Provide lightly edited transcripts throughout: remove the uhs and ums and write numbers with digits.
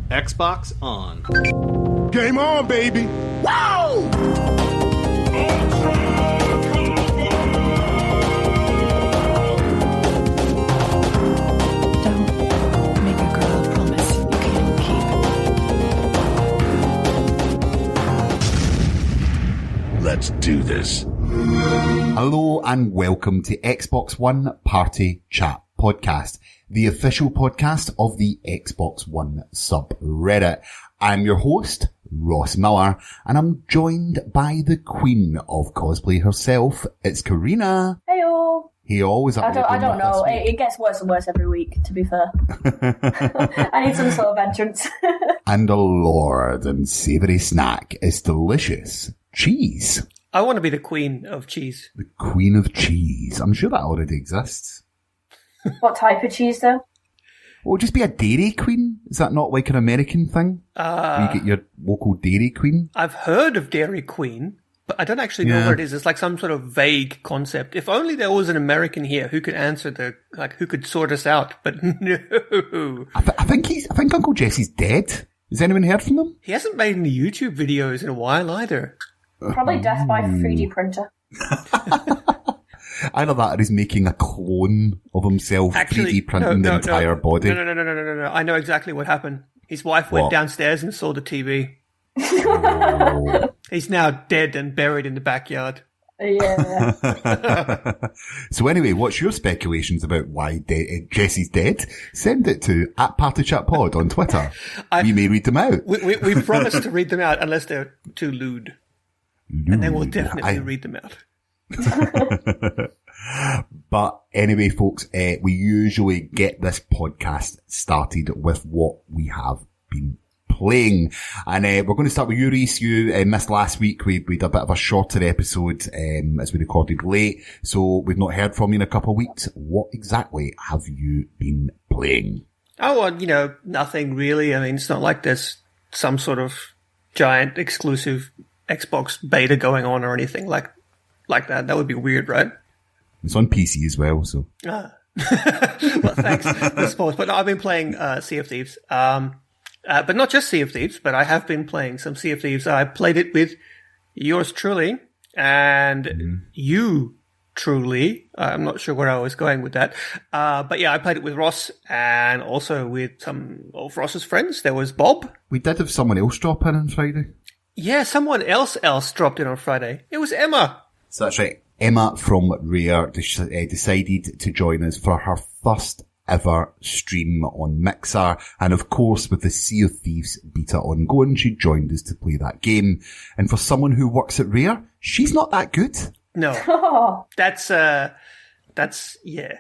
Xbox on. Game on, baby! Wow! Don't make a girl a promise you can't keep. Let's do this. Hello and welcome to Xbox One Party Chat Podcast, the official podcast of the Xbox One subreddit. I'm your host, Ross Miller, and I'm joined by the queen of cosplay herself. It's Carina. Heyo. Hey, always I don't know. It gets worse and worse every week, to be fair. I need some sort of entrance. And a lord and savoury snack is delicious cheese. I want to be the queen of cheese. The queen of cheese. I'm sure that already exists. What type of cheese, though? Well, just be a dairy queen. Is that not like an American thing? You get your local dairy queen? I've heard of Dairy Queen, but I don't actually know what it is. It's like some sort of vague concept. If only there was an American here who could answer who could sort us out. But no. I think Uncle Jesse's dead. Has anyone heard from him? He hasn't made any YouTube videos in a while either. Probably death by 3D printer. Either that or he's making a clone of himself, Actually, 3D printing the entire body. No. I know exactly what happened. His wife went downstairs and saw the TV. Oh. He's now dead and buried in the backyard. Yeah. So anyway, what's your speculations about why Jesse's dead? Send it to @PartyChatPod on Twitter. We may read them out. We promise to read them out unless they're too lewd. And then we'll definitely read them out. But anyway, folks, we usually get this podcast started with what we have been playing. And we're going to start with you, Rhys. You missed last week. We did a bit of a shorter episode as we recorded late. So we've not heard from you in a couple of weeks. What exactly have you been playing? Oh, well, nothing really. I mean, it's not like there's some sort of giant exclusive Xbox beta going on or anything like that. That would be weird, right? It's on PC as well, so. Well, thanks, I suppose. But no, I've been playing Sea of Thieves. But not just Sea of Thieves, but I have been playing some Sea of Thieves. I played it with yours truly and you truly. I'm not sure where I was going with that. But yeah, I played it with Ross and also with some of Ross's friends. There was Bob. We did have someone else drop in on Friday. Yeah, someone else dropped in on Friday. It was Emma. So that's right. Emma from Rare decided to join us for her first ever stream on Mixer. And of course, with the Sea of Thieves beta ongoing, she joined us to play that game. And for someone who works at Rare, she's not that good. No. That's yeah.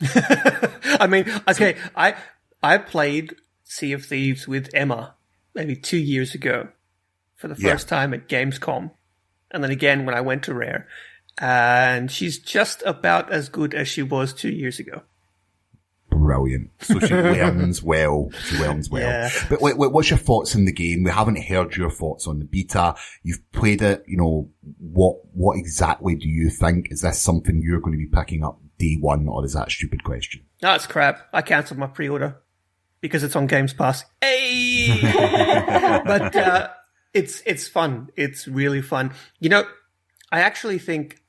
I mean, okay, I played Sea of Thieves with Emma maybe 2 years ago for the first time at Gamescom. And then again when I went to Rare. And she's just about as good as she was 2 years ago. Brilliant. So she learns well. Yeah. But what's your thoughts on the game? We haven't heard your thoughts on the beta. You've played it, what exactly do you think? Is this something you're going to be picking up day one, or is that a stupid question? No, it's crap. I cancelled my pre-order because it's on Games Pass. Hey! But it's fun. It's really fun. I actually think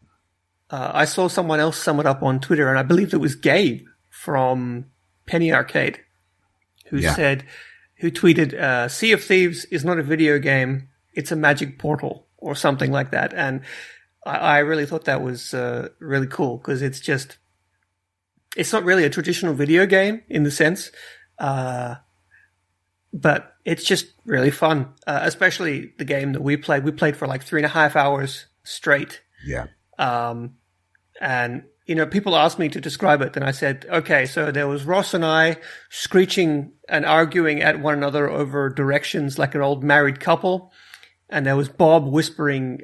I saw someone else sum it up on Twitter, and I believe it was Gabe from Penny Arcade who tweeted, Sea of Thieves is not a video game, it's a magic portal, or something like that. And I really thought that was really cool, because it's not really a traditional video game in the sense, but it's just really fun, especially the game that we played. We played for like 3.5 hours straight. Yeah. And, people asked me to describe it, and I said, okay, so there was Ross and I screeching and arguing at one another over directions like an old married couple. And there was Bob whispering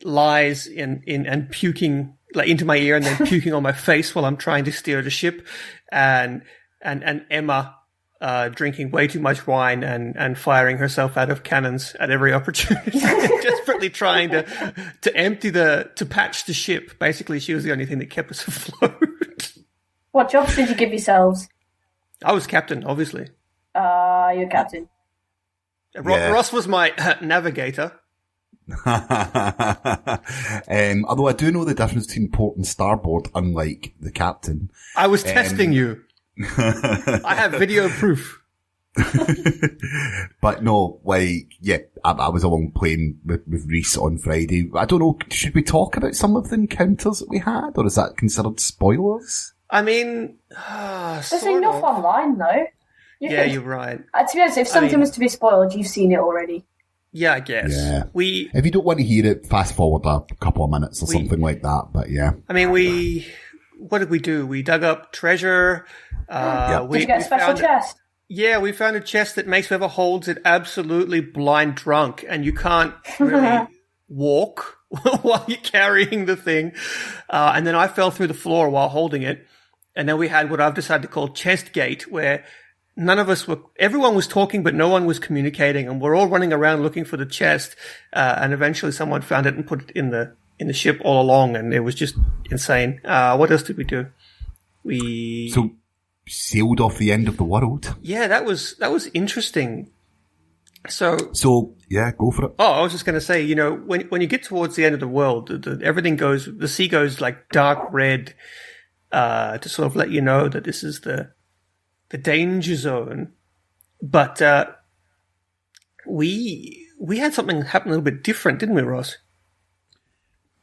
lies and puking like into my ear and then puking on my face while I'm trying to steer the ship. And Emma drinking way too much wine and firing herself out of cannons at every opportunity, desperately trying to patch the ship. Basically, she was the only thing that kept us afloat. What jobs did you give yourselves? I was captain, obviously. you're captain. Yeah. Ross was my navigator. Although I do know the difference between port and starboard, unlike the captain. I was testing you. I have video proof. But no, like, yeah, I was along playing with Rhys on Friday. I don't know, should we talk about some of the encounters that we had, or is that considered spoilers? I mean, There's sort enough of. online, though. Yeah, you're right. To be honest, if something was to be spoiled, you've seen it already. Yeah, I guess. Yeah. We, If you don't want to hear it, fast forward a couple of minutes or something like that, but yeah. I mean, what did we do? We dug up treasure. Did you get a special chest? Yeah, we found a chest that makes whoever holds it absolutely blind drunk, and you can't really walk while you're carrying the thing. And then I fell through the floor while holding it. And then we had what I've decided to call chest gate, where everyone was talking, but no one was communicating, and we're all running around looking for the chest. And eventually someone found it and put it in the ship all along, and it was just insane. What else did we do? So, sailed off the end of the world. Yeah, that was interesting. So yeah, go for it. Oh, I was just going to say, when you get towards the end of the world, the sea goes like dark red, to sort of let you know that this is the danger zone. But we had something happen a little bit different, didn't we, Ross?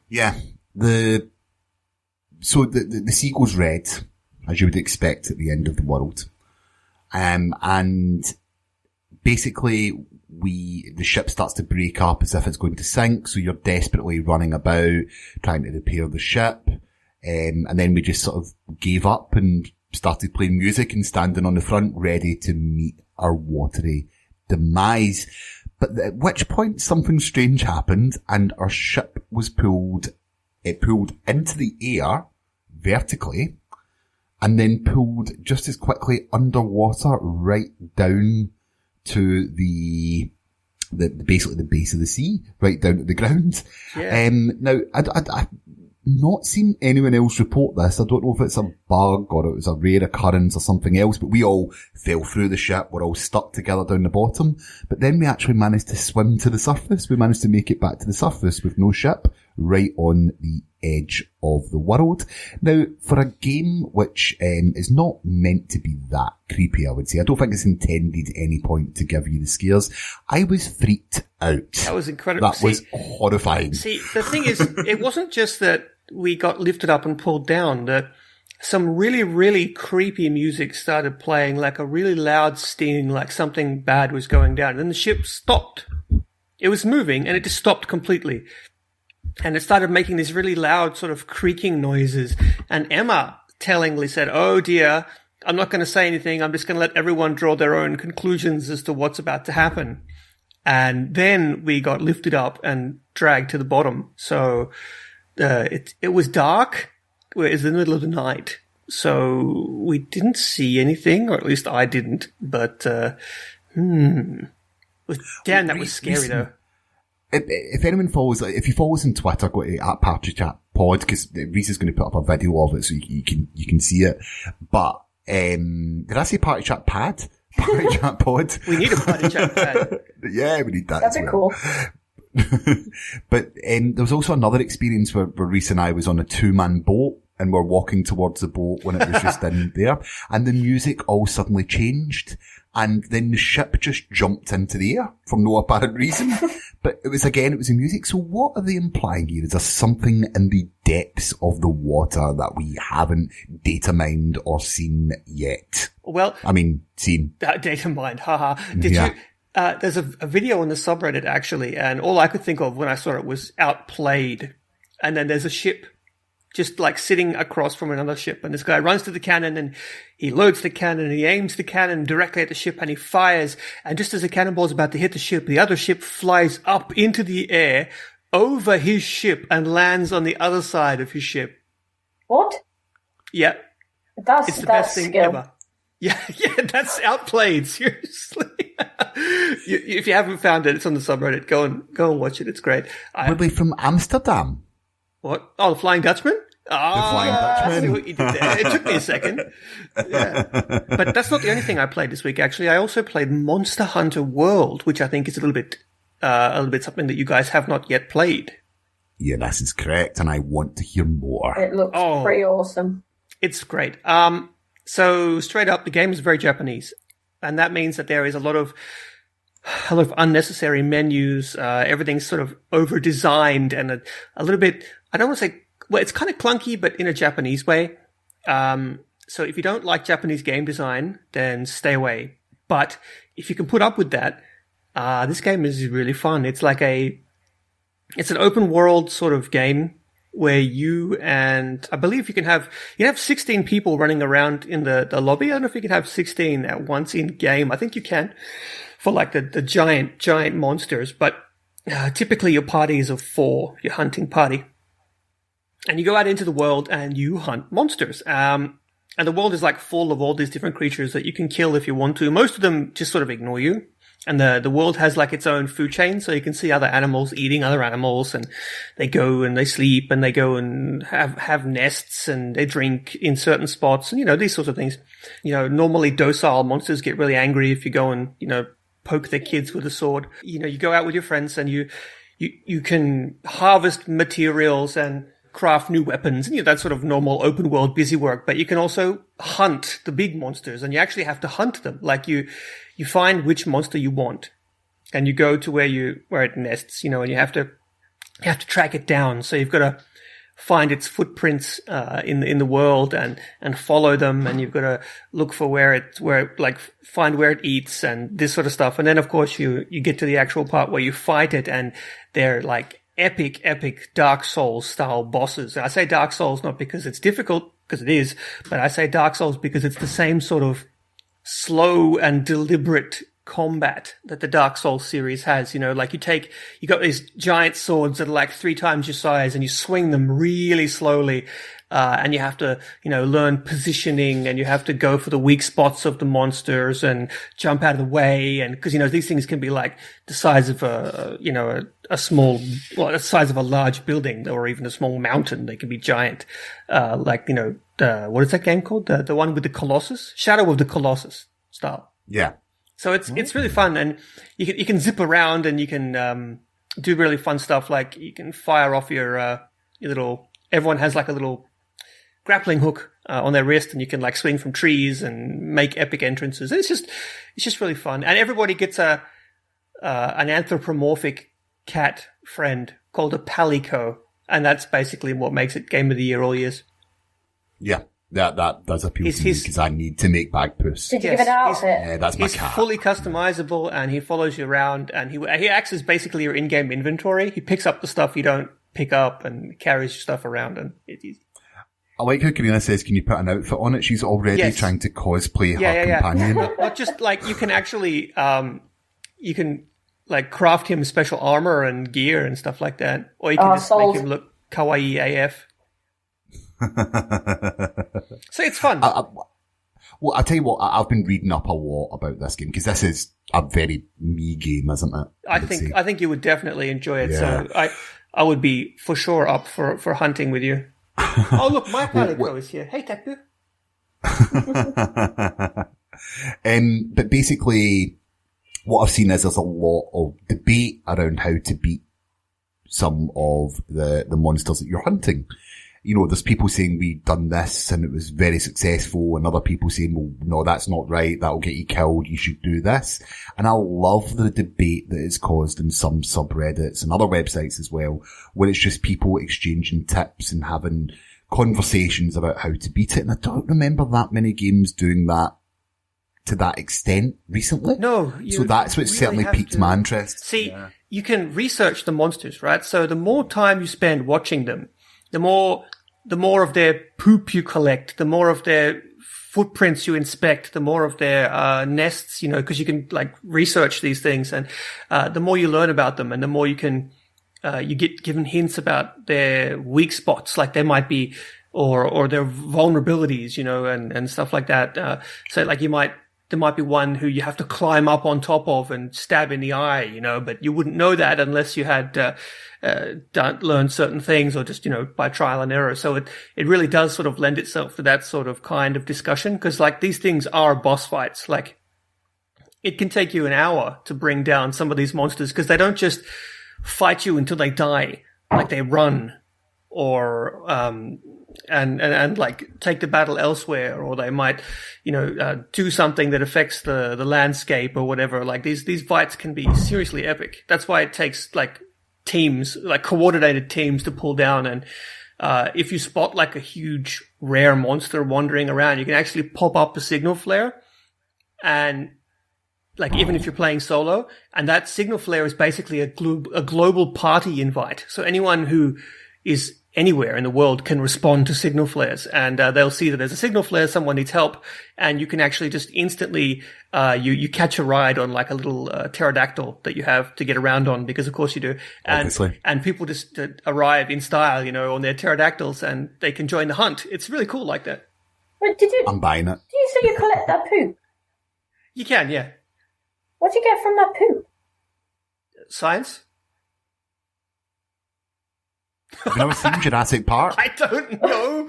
Yeah, the sea goes red, as you would expect at the end of the world. And basically the ship starts to break up as if it's going to sink, so you're desperately running about, trying to repair the ship. And then we just sort of gave up and started playing music and standing on the front, ready to meet our watery demise. But at which point something strange happened and our ship was pulled into the air vertically, and then pulled just as quickly underwater right down to basically the base of the sea, right down to the ground. Yeah. Now, I've not seen anyone else report this. I don't know if it's a bug or it was a rare occurrence or something else, but we all fell through the ship. We're all stuck together down the bottom. But then we actually managed to swim to the surface. We managed to make it back to the surface with no ship, right on the edge of the world. Now, for a game which is not meant to be that creepy, I would say, I don't think it's intended at any point to give you the scares, I was freaked out. That was incredible. That was horrifying. See, the thing is, it wasn't just that we got lifted up and pulled down. Some really, really creepy music started playing, like a really loud sting, like something bad was going down. And then the ship stopped. It was moving, and it just stopped completely. And it started making these really loud sort of creaking noises. And Emma tellingly said, "Oh dear, I'm not going to say anything. I'm just going to let everyone draw their own conclusions as to what's about to happen." And then we got lifted up and dragged to the bottom. So it was dark. It was in the middle of the night. So we didn't see anything, or at least I didn't. But damn, that was scary though. If anyone follows, if you follow us on Twitter, go to @PapayaPod, because Rhys is going to put up a video of it so you can see it. But did I say Party Chat Pad? Party Chat Pod. We need a Party Chat Pad. Yeah, we need that. That'd be cool. But there was also another experience where Rhys and I was on a 2-man boat, and we're walking towards the boat when it was just in there, and the music all suddenly changed, and then the ship just jumped into the air for no apparent reason. But it was the music. So what are they implying here? Is there something in the depths of the water that we haven't data mined or seen yet? Well, seen. Data mined, haha. Did you? There's a video on the subreddit actually, and all I could think of when I saw it was outplayed. And then there's a ship just like sitting across from another ship, and this guy runs to the cannon and he loads the cannon and he aims the cannon directly at the ship and he fires, and just as the cannonball's about to hit the ship, the other ship flies up into the air over his ship and lands on the other side of his ship. What? Yeah. It's the best thing ever. Yeah, that's outplayed, seriously. If you haven't found it, it's on the subreddit. Go and watch it. It's great. Were they from Amsterdam? What? Oh, the Flying Dutchman? Flying I see Dutchman. what you did there. It took me a second. Yeah. But that's not the only thing I played this week, actually. I also played Monster Hunter World, which I think is a little bit something that you guys have not yet played. Yeah, this is correct, and I want to hear more. It looks pretty awesome. It's great. So straight up, the game is very Japanese, and that means that there is a lot of unnecessary menus. Everything's sort of over designed and a little bit. I don't want to say. Well, it's kind of clunky, but in a Japanese way. So if you don't like Japanese game design, then stay away. But if you can put up with that, this game is really fun. It's an open world sort of game where you and I believe you can have 16 people running around in the lobby. I don't know if you can have 16 at once in game. I think you can for like the giant monsters. But typically your party is of 4, your hunting party. And you go out into the world and you hunt monsters. And the world is like full of all these different creatures that you can kill if you want to. Most of them just sort of ignore you. And the world has like its own food chain, so you can see other animals eating other animals, and they go and they sleep and they go and have nests and they drink in certain spots and, these sorts of things. Normally docile monsters get really angry if you go and, poke their kids with a sword. You go out with your friends and you can harvest materials and craft new weapons, and that sort of normal open world busy work, but you can also hunt the big monsters, and you actually have to hunt them. Like you find which monster you want, and you go to where it nests, and you have to track it down. So you've got to find its footprints in the world and follow them, and you've got to look for find where it eats and this sort of stuff. And then of course you get to the actual part where you fight it, and they're like epic Dark Souls style bosses. And I say Dark Souls not because it's difficult, because it is, but I say Dark Souls because it's the same sort of slow and deliberate combat that the Dark Souls series has. You got these giant swords that are like 3 times your size, and you swing them really slowly. And you have to, learn positioning, and you have to go for the weak spots of the monsters and jump out of the way. And because, these things can be like the size of the size of a large building or even a small mountain. They can be giant. What is that game called? The one with the Colossus? Shadow of the Colossus style. Yeah. So it's really fun, and you can zip around, and you can, do really fun stuff. Like you can fire off your little, everyone has like a little grappling hook on their wrist, and you can like swing from trees and make epic entrances. It's just really fun. And everybody gets an anthropomorphic cat friend called a palico, and that's basically what makes it Game of the Year all years. Yeah, that does appeal to me because I need to make Bagpuss. Did you give it an outfit? Yeah, that's my He's cat. fully customizable, and he follows you around, and he acts as basically your in-game inventory. He picks up the stuff you don't pick up and carries your stuff around, and it's easy. I like how Carina says, can you put an outfit on it? She's already trying to cosplay her companion. Not just like you can actually, you can like craft him special armor and gear and stuff like that. Or you can just make him look kawaii AF. So it's fun. Well, I'll tell you what, I've been reading up a lot about this game because this is a very me game, isn't it? I think you would definitely enjoy it. Yeah. So I would be for sure up for hunting with you. Oh, look, my Palico is here. Hey, Tapu. But basically, what I've seen is there's a lot of debate around how to beat some of the monsters that you're hunting. There's people saying we've done this and it was very successful, and other people saying, well, no, that's not right. That'll get you killed. You should do this. And I love the debate that it's caused in some subreddits and other websites as well, where it's just people exchanging tips and having conversations about how to beat it. And I don't remember that many games doing that to that extent recently. No. So that's what really certainly piqued my interest. See, you can research the monsters, right? So the more time you spend watching them, the more of their poop you collect, the more of their footprints you inspect, the more of their nests, because you can like research these things, and the more you learn about them, and the more you can you get given hints about their weak spots, like they might be, or their vulnerabilities, and stuff like that. So like you might there might be one who you have to climb up on top of and stab in the eye, you know, but you wouldn't know that unless you had learned certain things or just, you know, by trial and error. So it really does sort of lend itself to that sort of kind of discussion, because like these things are boss fights. Like it can take you an hour to bring down some of these monsters, because they don't just fight you until they die. Like they run or and like take the battle elsewhere, or they might, you know, do something that affects the landscape or whatever. Like these fights can be seriously epic. That's why it takes like teams, like coordinated teams, to pull down. And if you spot like a huge rare monster wandering around, you can actually pop up a signal flare, and like even if you're playing solo, and that signal flare is basically a global party invite. So anyone who is anywhere in the world can respond to signal flares, and they'll see that there's a signal flare, someone needs help, and you can actually just instantly you catch a ride on like a little pterodactyl that you have to get around on, because of course you do, and people just arrive in style, you know, on their pterodactyls, and they can join the hunt. It's really cool like that. Wait, I'm buying it. Did you say you collect that poop? You can, yeah. What do you get from that poop? Science? Have you never seen Jurassic Park? I don't know.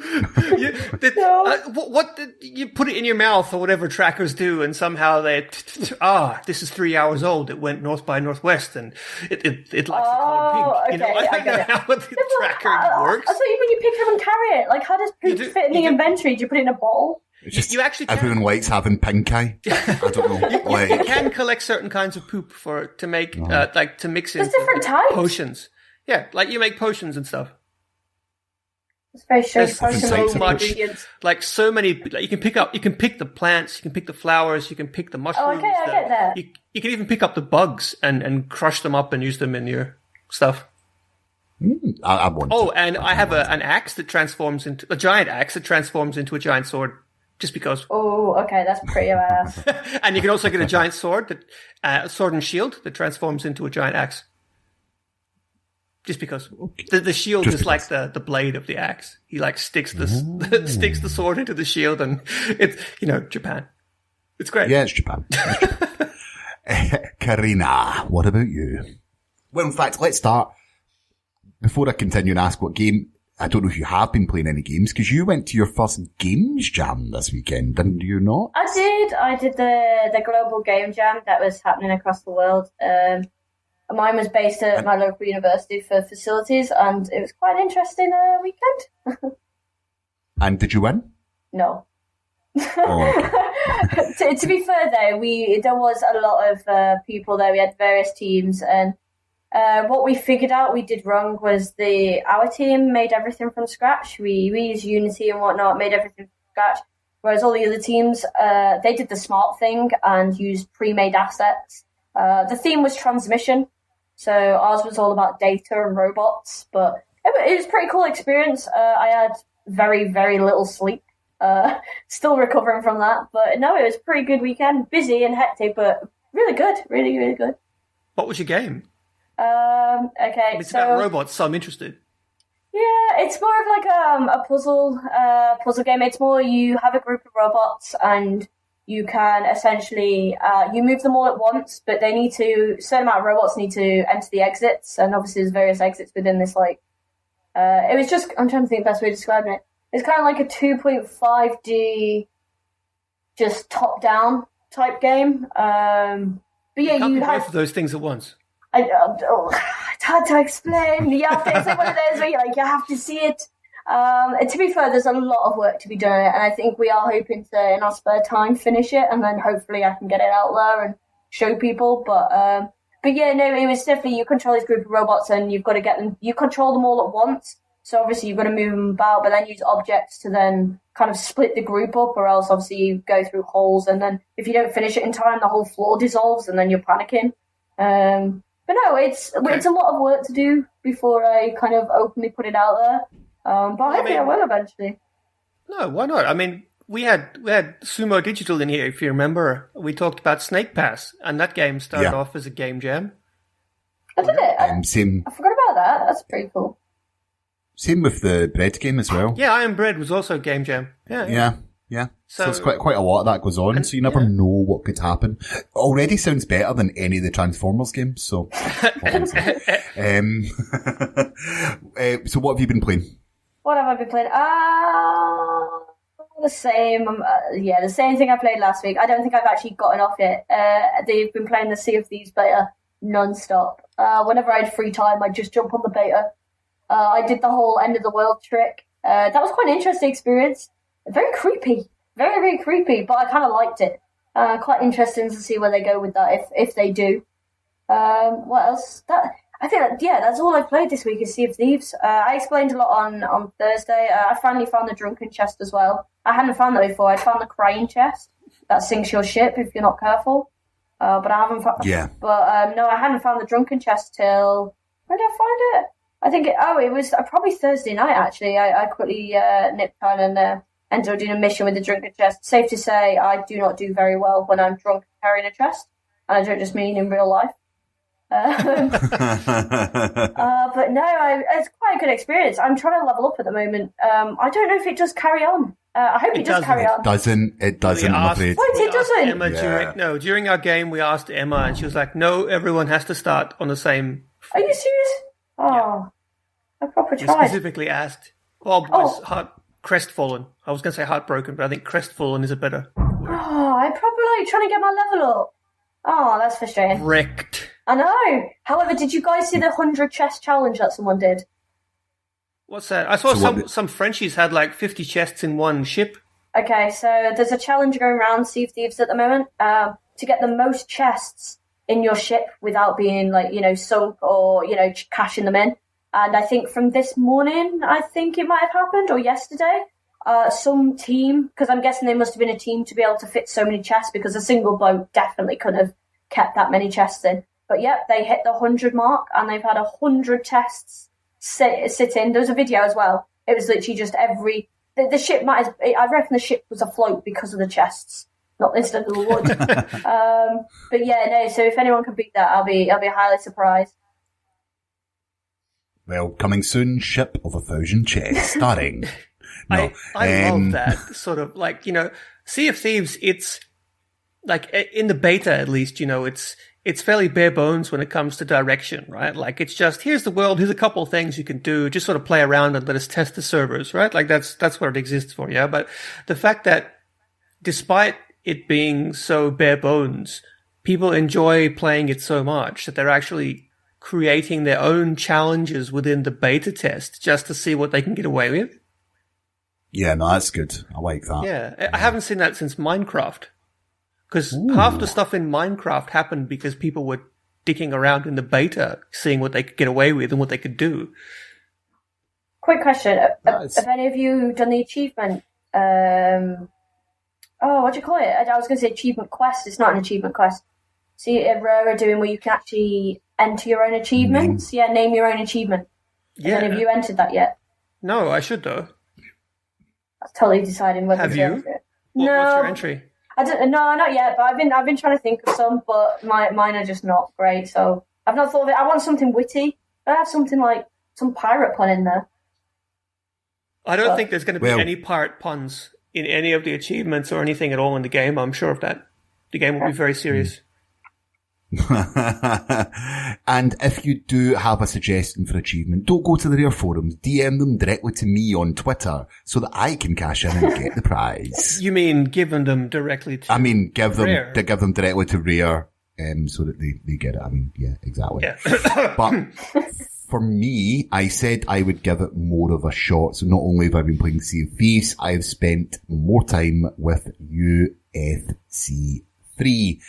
What you put it in your mouth or whatever trackers do, and somehow this is 3 hours old. It went north by northwest, and it likes the color pink. Okay, You know, I don't know how the tracker works. I thought when you pick it up and carry it, like how does poop fit in the inventory? Do you put it in a bowl? It's just you actually can. Everyone likes having pink eye. I don't know. Like, you can collect certain kinds of poop to make like to mix in different types. Potions. Yeah, like you make potions and stuff. It's very strange. There's so much, like so many. Like you can pick the plants, you can pick the flowers, you can pick the mushrooms. Oh, okay, I get that. You can even pick up the bugs and crush them up and use them in your stuff. I want. Oh, and I have an axe that transforms into a giant axe that transforms into a giant sword. Just because. Oh, okay, that's pretty badass. And you can also get a giant sword, sword and shield that transforms into a giant axe. Just because. The shield is like the blade of the axe. He like sticks sticks the sword into the shield, and it's, you know, Japan. It's great. Yeah, it's Japan. Carina, what about you? Well, in fact, let's start. Before I continue and ask what game, I don't know if you have been playing any games, because you went to your first games jam this weekend, didn't you not? I did. I did the global game jam that was happening across the world. Mine was based at my local university for facilities, and it was quite an interesting weekend. And did you win? No. Oh, okay. to be fair, though, there was a lot of people there. We had various teams, and what we figured out we did wrong was our team made everything from scratch. We used Unity and whatnot, made everything from scratch, whereas all the other teams, they did the smart thing and used pre-made assets. The theme was transmission, so ours was all about data and robots, but it was a pretty cool experience. I had very, very little sleep, still recovering from that, but no, it was a pretty good weekend. Busy and hectic, but really good, really, really good. What was your game? Okay, it's about robots, so I'm interested. Yeah, it's more of like a puzzle game. It's more you have a group of robots and you can essentially you move them all at once, but a certain amount of robots need to enter the exits, and obviously there's various exits within this. Like, it was just, I'm trying to think the best way of describing it. It's kind of like a 2.5D, just top down type game. But yeah, you have both of those things at once. It's hard to explain. You have to, it's like one of those where you have to see it. To be fair, there's a lot of work to be done, and I think we are hoping to, in our spare time, finish it, and then hopefully I can get it out there and show people. But yeah, no, it was definitely, you control this group of robots, and you've got to get them. You control them all at once, so obviously you've got to move them about, but then use objects to then kind of split the group up, or else obviously you go through holes, and then if you don't finish it in time, the whole floor dissolves, and then you're panicking. But no, it's a lot of work to do before I kind of openly put it out there. But I think I will eventually. No, why not? I mean, we had Sumo Digital in here, if you remember. We talked about Snake Pass, and that game started off as a game jam. I did it. Same. I forgot about that. That's pretty cool. Same with the bread game as well. Yeah, Iron Bread was also a game jam. Yeah. Yeah. So So- it's quite a lot of that goes on, so you never know what could happen. Already sounds better than any of the Transformers games, so. So what have you been playing? What have I been playing? The same. The same thing I played last week. I don't think I've actually gotten off it. They've been playing the Sea of Thieves beta non-stop. Whenever I had free time, I'd just jump on the beta. I did the whole end of the world trick. That was quite an interesting experience. Very creepy. Very, very creepy, but I kind of liked it. Quite interesting to see where they go with that, if they do. What else? That's all I've played this week is Sea of Thieves. I explained a lot on Thursday. I finally found the drunken chest as well. I hadn't found that before. I found the crying chest that sinks your ship if you're not careful. But I haven't found... Yeah. But no, I hadn't found the drunken chest till... Where did I find it? I think it was probably Thursday night, actually. I quickly nipped on and ended up doing a mission with the drunken chest. Safe to say, I do not do very well when I'm drunk carrying a chest. And I don't just mean in real life. But no, it's quite a good experience. I'm trying to level up at the moment. I don't know if it does carry on. I hope it does carry on. It doesn't, I'm afraid. Wait, it doesn't? Emma during our game, we asked Emma, and she was like, no, everyone has to start on the same. Are you serious? Oh, I proper We tried. specifically asked. Bob was crestfallen. I was going to say heartbroken, but I think crestfallen is a better. Oh, I'm probably trying to get my level up. Oh, that's frustrating. Wrecked. I know. However, did you guys see the 100 chest challenge that someone did? What's that? I saw some Frenchies had like 50 chests in one ship. Okay, so there's a challenge going around Sea of Thieves at the moment to get the most chests in your ship without being sunk or cashing them in. And I think from this morning, I think it might have happened, or yesterday, some team, because I'm guessing there must have been a team to be able to fit so many chests, because a single boat definitely couldn't have kept that many chests in. But yep, they hit the 100 mark, and they've had 100 chests sit in. There was a video as well. It was literally just the ship I reckon the ship was afloat because of the chests, not instead of the wood. But yeah, no. So if anyone can beat that, I'll be highly surprised. Well, coming soon, Ship of 1,000 Chests, starring. No, I love that sort of Sea of Thieves. It's like in the beta, at least, it's fairly bare bones when it comes to direction, right? Like it's just here's the world, here's a couple of things you can do, just sort of play around and let us test the servers, right? Like that's what it exists for, yeah. But the fact that despite it being so bare bones, people enjoy playing it so much that they're actually creating their own challenges within the beta test just to see what they can get away with. Yeah, no, that's good. I like that. Yeah, I haven't seen that since Minecraft. Because half the stuff in Minecraft happened because people were dicking around in the beta, seeing what they could get away with and what they could do. Quick question. Have any of you done the achievement? What do you call it? I was going to say achievement quest. It's not an achievement quest. See, Rare are doing where you can actually enter your own achievements. Yeah, name your own achievement. Yeah. Have any of you entered that yet? No, I should though. That's totally deciding whether Have to you? enter it. What's No. your entry? I don't. No, not yet. But I've been trying to think of some, but mine are just not great. So I've not thought of it. I want something witty. I have something like some pirate pun in there. I don't think there's going to be any pirate puns in any of the achievements or anything at all in the game. I'm sure of that. The game will be very serious. And if you do have a suggestion for achievement, don't go to the Rare forums. DM them directly to me on Twitter so that I can cash in and get the prize. You mean giving them directly to give them Rare? give them directly to Rare, so that they get it. I mean, yeah, exactly. Yeah. But for me, I said I would give it more of a shot. So not only have I been playing Sea of Thieves, I've spent more time with UFC 3.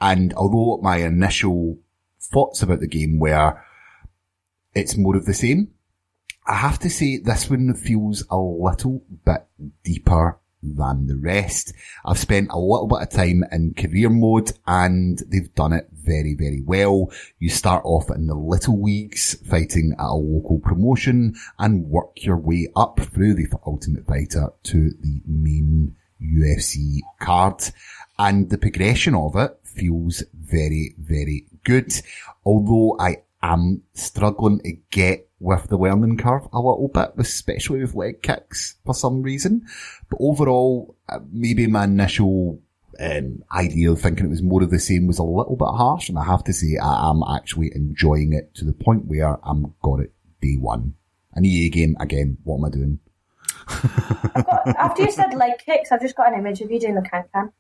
And although my initial thoughts about the game were it's more of the same, I have to say this one feels a little bit deeper than the rest. I've spent a little bit of time in career mode and they've done it very, very well. You start off in the little leagues fighting at a local promotion and work your way up through the Ultimate Fighter to the main UFC card. And the progression of it feels very, very good. Although I am struggling to get with the learning curve a little bit, especially with leg kicks for some reason. But overall, maybe my initial idea of thinking it was more of the same was a little bit harsh, and I have to say I am actually enjoying it to the point where I'm got it day one. An EA game, again, what am I doing? After you said leg kicks, I've just got an image of you doing the can-can.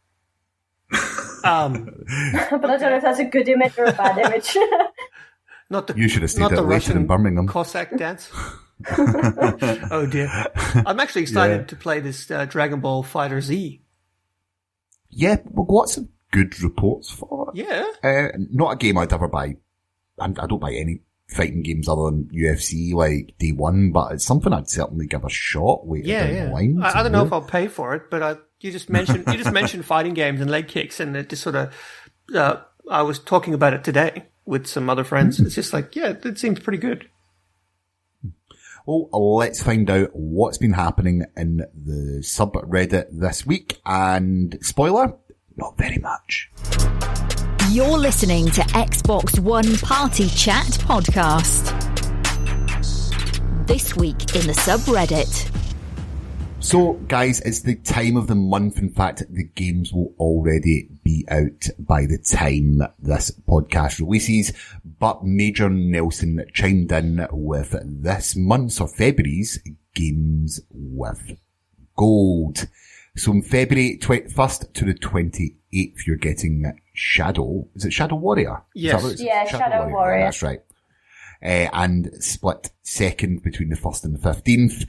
But I don't know if that's a good image or a bad image. You should have stayed out later in Birmingham. Cossack dance. Oh dear. I'm actually excited to play this Dragon Ball Fighter Z. Yeah, well, lots of good reports for it. Yeah. Not a game I'd ever buy. I don't buy any fighting games other than UFC like day one, but it's something I'd certainly give a shot later down the line. I don't know if I'll pay for it, but you just mentioned fighting games and leg kicks, and it just sort of I was talking about it today with some other friends. It's just like, yeah, it seems pretty good. Well, let's find out what's been happening in the subreddit this week. And spoiler, not very much. You're listening to Xbox One Party Chat Podcast. This week in the subreddit. So, guys, it's the time of the month. In fact, the games will already be out by the time this podcast releases. But Major Nelson chimed in with this month's or February's games with gold. So in February 1st to the 28th, you're getting Shadow. Is it Shadow Warrior? Yes. Yeah, Shadow Warrior. Yeah, that's right. And split second between the 1st and the 15th.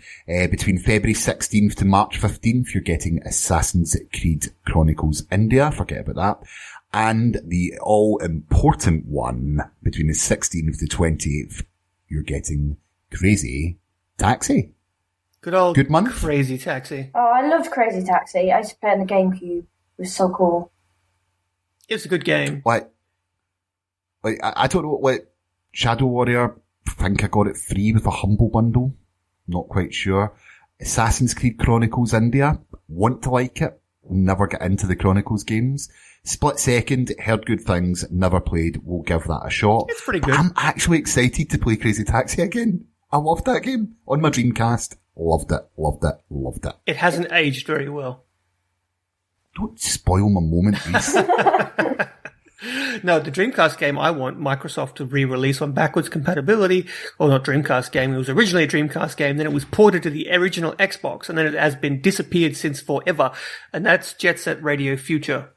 Between February 16th to March 15th, you're getting Assassin's Creed Chronicles India. Forget about that. And the all-important one, between the 16th to 28th, you're getting Crazy Taxi. Good month. Crazy Taxi. Oh, I loved Crazy Taxi. I used to play it on the GameCube. It was so cool. It's a good game. I don't know, Shadow Warrior, I think I got it free with a Humble Bundle. Not quite sure. Assassin's Creed Chronicles India, want to like it, never get into the Chronicles games. Split second, heard good things, never played, we'll give that a shot. It's pretty but good. I'm actually excited to play Crazy Taxi again. I loved that game. On my Dreamcast. Loved it. It hasn't aged very well. Don't spoil my moment, Rhys. No, the Dreamcast game I want Microsoft to re-release on backwards compatibility. Well, not Dreamcast game. It was originally a Dreamcast game. Then it was ported to the original Xbox, and then it has been disappeared since forever. And that's Jet Set Radio Future.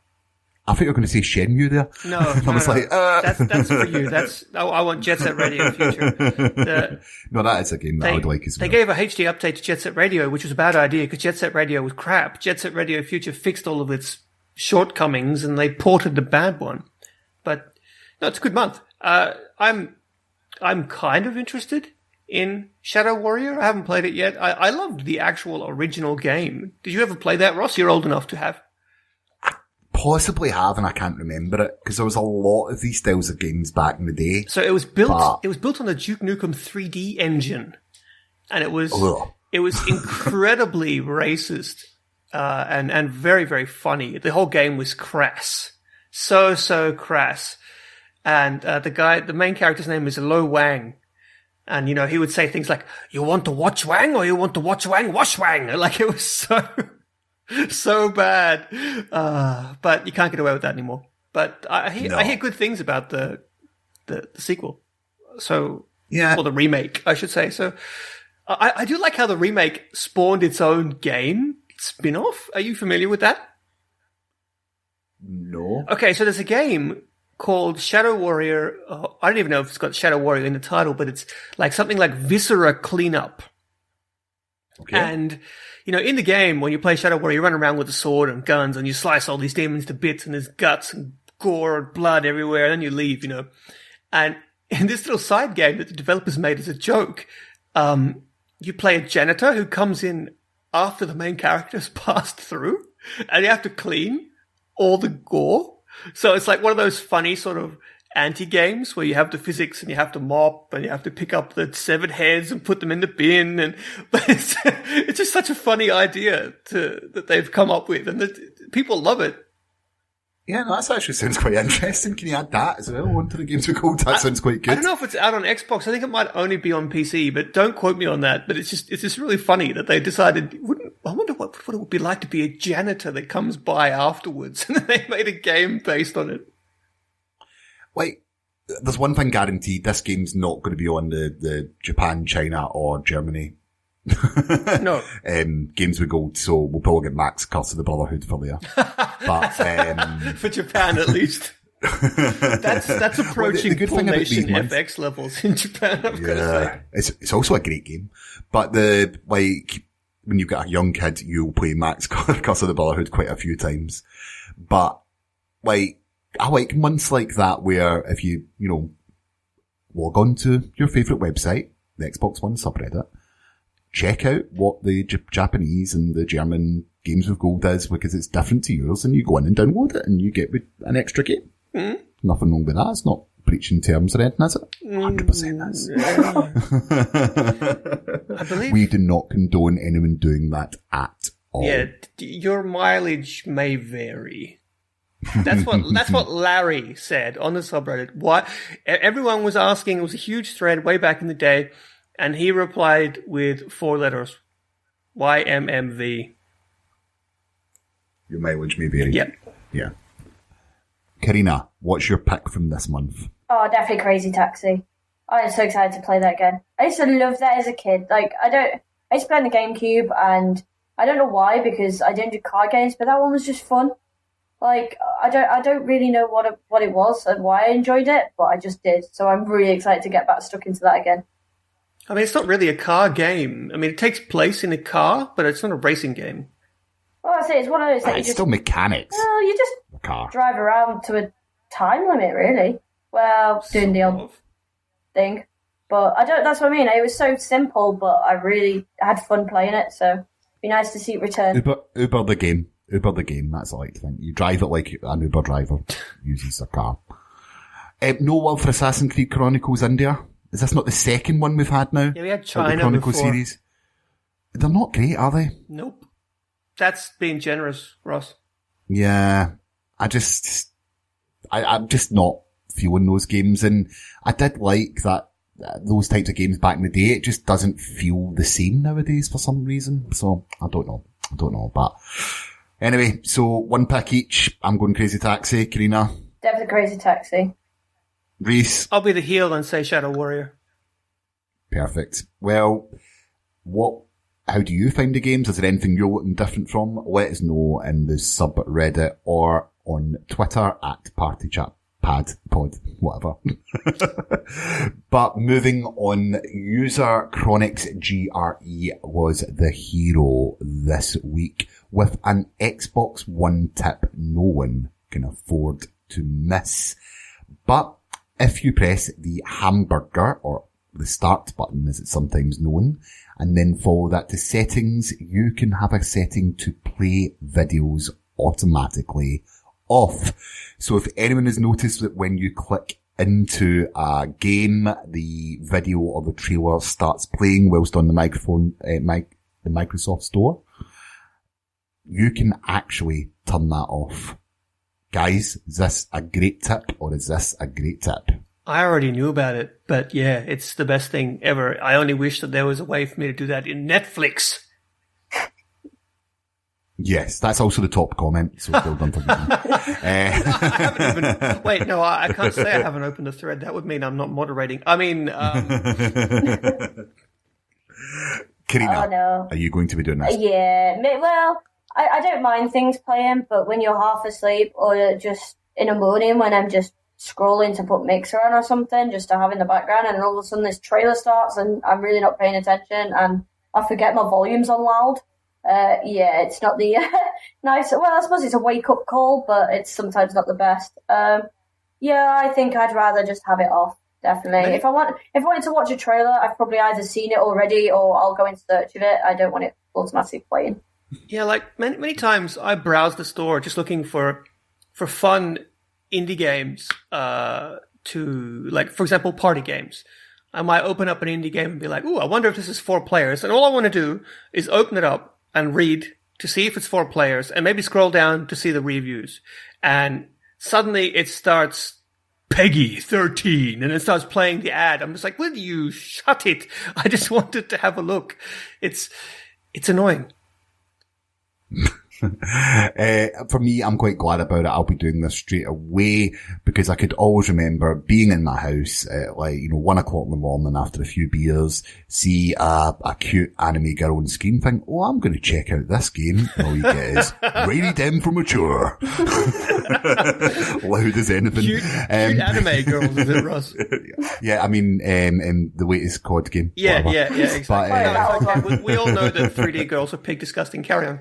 I thought you were going to say Shenmue there. No, I was like, that's for you. I want Jet Set Radio Future. No, that is a game that I would like as well. They gave a HD update to Jet Set Radio, which was a bad idea because Jet Set Radio was crap. Jet Set Radio Future fixed all of its shortcomings, and they ported the bad one. But no, it's a good month. I'm kind of interested in Shadow Warrior. I haven't played it yet. I loved the actual original game. Did you ever play that, Ross? You're old enough to have. Possibly have, and I can't remember it because there was a lot of these styles of games back in the day. So it was built. It was built on the Duke Nukem 3D engine, and it was incredibly racist and very, very funny. The whole game was crass, so crass. And the main character's name is Lo Wang, and he would say things like, "You want to watch Wang, or you want to watch Wang wash Wang?" Like it was so bad. But you can't get away with that anymore. But I hear good things about the sequel. So, yeah. Or the remake, I should say. So, I do like how the remake spawned its own game spin-off. Are you familiar with that? No. Okay, so there's a game called Shadow Warrior. I don't even know if it's got Shadow Warrior in the title, but it's like something like Viscera Cleanup. Okay. And, in the game, when you play Shadow Warrior, you run around with a sword and guns and you slice all these demons to bits and there's guts and gore and blood everywhere, and then you leave, And in this little side game that the developers made as a joke, you play a janitor who comes in after the main character's passed through, and you have to clean all the gore. So it's like one of those funny sort of anti-games where you have the physics and you have to mop and you have to pick up the severed heads and put them in the bin. But it's just such a funny idea that they've come up with, and people love it. Yeah, no, that actually sounds quite interesting. Can you add that as well onto the Games with Gold? That sounds quite good. I don't know if it's out on Xbox. I think it might only be on PC, but don't quote me on that. But it's just really funny that they decided, I wonder what it would be like to be a janitor that comes by afterwards. And they made a game based on it. Wait, there's one thing guaranteed. This game's not going to be on the Japan, China or Germany. No. Games with Gold, so we'll probably get Max Curse of the Brotherhood for there. But, for Japan at least. That's approaching the good thing about Nation these months- FX levels in Japan, I've got to say. it's also a great game. But when you've got a young kid, you'll play Max Curse of the Brotherhood quite a few times. But, I like months like that where if you log on to your favourite website, the Xbox One subreddit, check out what the Japanese and the German Games with Gold is because it's different to yours, and you go in and download it and you get an extra game. Mm. Nothing wrong with that. It's not breaching terms or anything, is it? 100% is. I believe we do not condone anyone doing that at all. Yeah, your mileage may vary. That's what Larry said on the subreddit. What everyone was asking, it was a huge thread way back in the day, and he replied with 4 letters. YMMV. Your mileage may vary. Yep. Yeah. Carina, what's your pick from this month? Oh, definitely Crazy Taxi. I'm so excited to play that again. I used to love that as a kid. I used to play on the GameCube, and I don't know why, because I didn't do card games, but that one was just fun. I don't really know what it was and why I enjoyed it, but I just did. So I'm really excited to get back stuck into that again. I mean, it's not really a car game. I mean, it takes place in a car, but it's not a racing game. Well, I say it's one of those that it's still mechanics. Well, you just drive around to a time limit, really. Well, doing the old thing, but that's what I mean. It was so simple, but I really had fun playing it. So it'd be nice to see it return. Uber the game. That's all I like to think. You drive it like an Uber driver uses a car. No love for Assassin's Creed Chronicles India. Is this not the second one we've had now? Yeah, we had China the Chronicles before. series. They're not great, are they? Nope. That's being generous, Ross. Yeah, I'm just not feeling those games, and I did like that those types of games back in the day. It just doesn't feel the same nowadays for some reason. So I don't know, but anyway. So one pick each. I'm going Crazy Taxi. Carina, Definitely Crazy Taxi. Rhys, I'll be the heel and say Shadow Warrior. Perfect. Well, how do you find the games? Is there anything you're looking different from? Let us know in the subreddit or on Twitter at PartyChatPod, whatever. But moving on, user Chronix GRE was the hero this week with an Xbox One tip no one can afford to miss. But if you press the hamburger or the start button as it's sometimes known, and then follow that to settings, you can have a setting to play videos automatically off. So if anyone has noticed that when you click into a game, the video or the trailer starts playing whilst on the microphone, the Microsoft Store, you can actually turn that off. Guys, is this a great tip or is this a great tip? I already knew about it, but yeah, it's the best thing ever. I only wish that there was a way for me to do that in Netflix. Yes, that's also the top comment, so well done for me. I can't say I haven't opened a thread. That would mean I'm not moderating. I mean, Carina, oh, no. Are you going to be doing this? Yeah, well, I don't mind things playing, but when you're half asleep or just in a morning when I'm just scrolling to put Mixer on or something just to have in the background, and all of a sudden this trailer starts and I'm really not paying attention and I forget my volume's on loud. It's not the nice. Well, I suppose it's a wake up call, but it's sometimes not the best. I think I'd rather just have it off. Definitely. If I wanted to watch a trailer, I've probably either seen it already or I'll go in search of it. I don't want it automatically playing. Yeah, like many times I browse the store just looking for fun indie games to, like, for example, party games. I might open up an indie game and be like, ooh, I wonder if this is 4 players. And all I want to do is open it up and read to see if it's 4 players and maybe scroll down to see the reviews. And suddenly it starts Peggy 13 and it starts playing the ad. I'm just like, will you shut it? I just wanted to have a look. It's annoying. For me, I'm quite glad about it. I'll be doing this straight away because I could always remember being in my house at 1 o'clock in the morning after a few beers, see a cute anime girl on screen, think, oh, I'm going to check out this game. And all you get is rated M for mature. Loud as anything. Cute anime girls, is it, Ross? Yeah, I mean, the latest COD game. Yeah, whatever. exactly. But, we all know that 3D girls are pig disgusting. Carry on.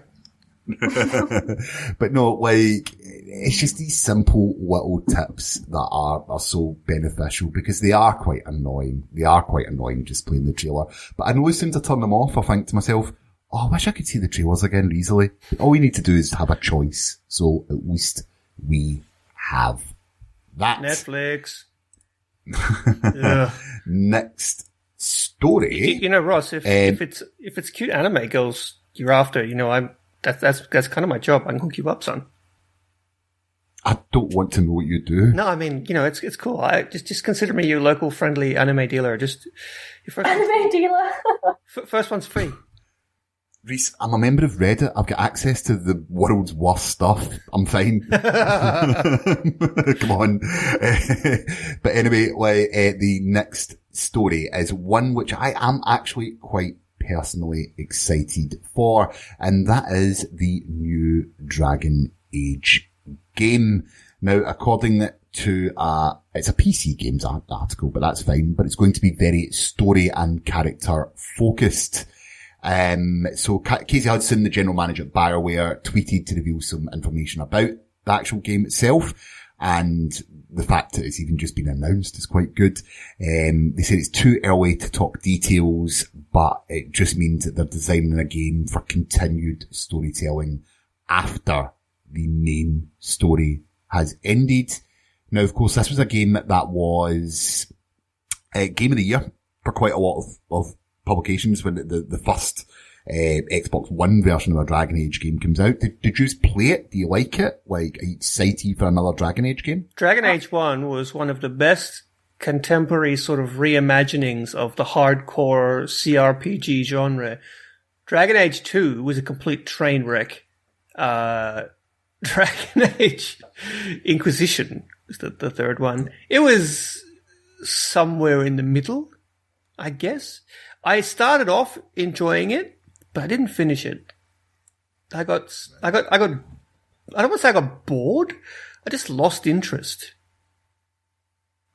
But no, it's just these simple little tips that are so beneficial because they are quite annoying. They are quite annoying just playing the trailer. But I know as soon as I turn them off, I think to myself, oh, I wish I could see the trailers again easily. But all we need to do is have a choice. So at least we have that. Netflix. Next story. Ross, if it's cute anime girls you're after, that's kind of my job. I can hook you up, son. I don't want to know what you do. No, I mean, it's cool. Just consider me your local friendly anime dealer. Just your Anime dealer. first one's free. Rhys, I'm a member of Reddit. I've got access to the world's worst stuff. I'm fine. Come on. But anyway, the next story is one which I am actually quite personally excited for, and that is the new Dragon Age game. Now, according to it's a PC Games article, but that's fine, but it's going to be very story and character focused. So Casey Hudson, the general manager at BioWare, tweeted to reveal some information about the actual game itself, and the fact that it's even just been announced is quite good. They said it's too early to talk details, but it just means that they're designing a game for continued storytelling after the main story has ended. Now, of course, this was a game that was Game of the Year for quite a lot of publications when the first Xbox One version of a Dragon Age game comes out. Did you play it? Do you like it? Are you excited for another Dragon Age game? Dragon Age 1 was one of the best contemporary sort of reimaginings of the hardcore CRPG genre. Dragon Age 2 was a complete train wreck. Dragon Age Inquisition was the third one. It was somewhere in the middle, I guess. I started off enjoying it, but I didn't finish it. I don't want to say I got bored. I just lost interest.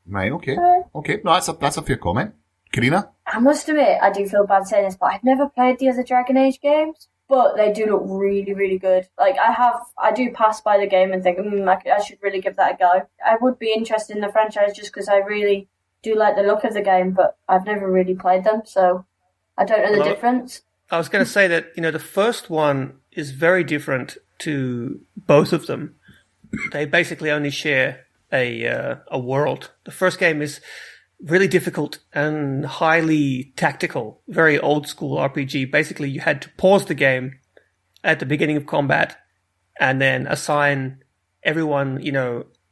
Right, okay. Okay, no, that's a fair comment. Carina? I must admit, I do feel bad saying this, but I've never played the other Dragon Age games, but they do look really, really good. I do pass by the game and think, I should really give that a go. I would be interested in the franchise just because I really do like the look of the game, but I've never really played them, so I don't know the difference. I was going to say that, the first one is very different to both of them. They basically only share a world. The first game is really difficult and highly tactical, very old school RPG. Basically, you had to pause the game at the beginning of combat and then assign everyone,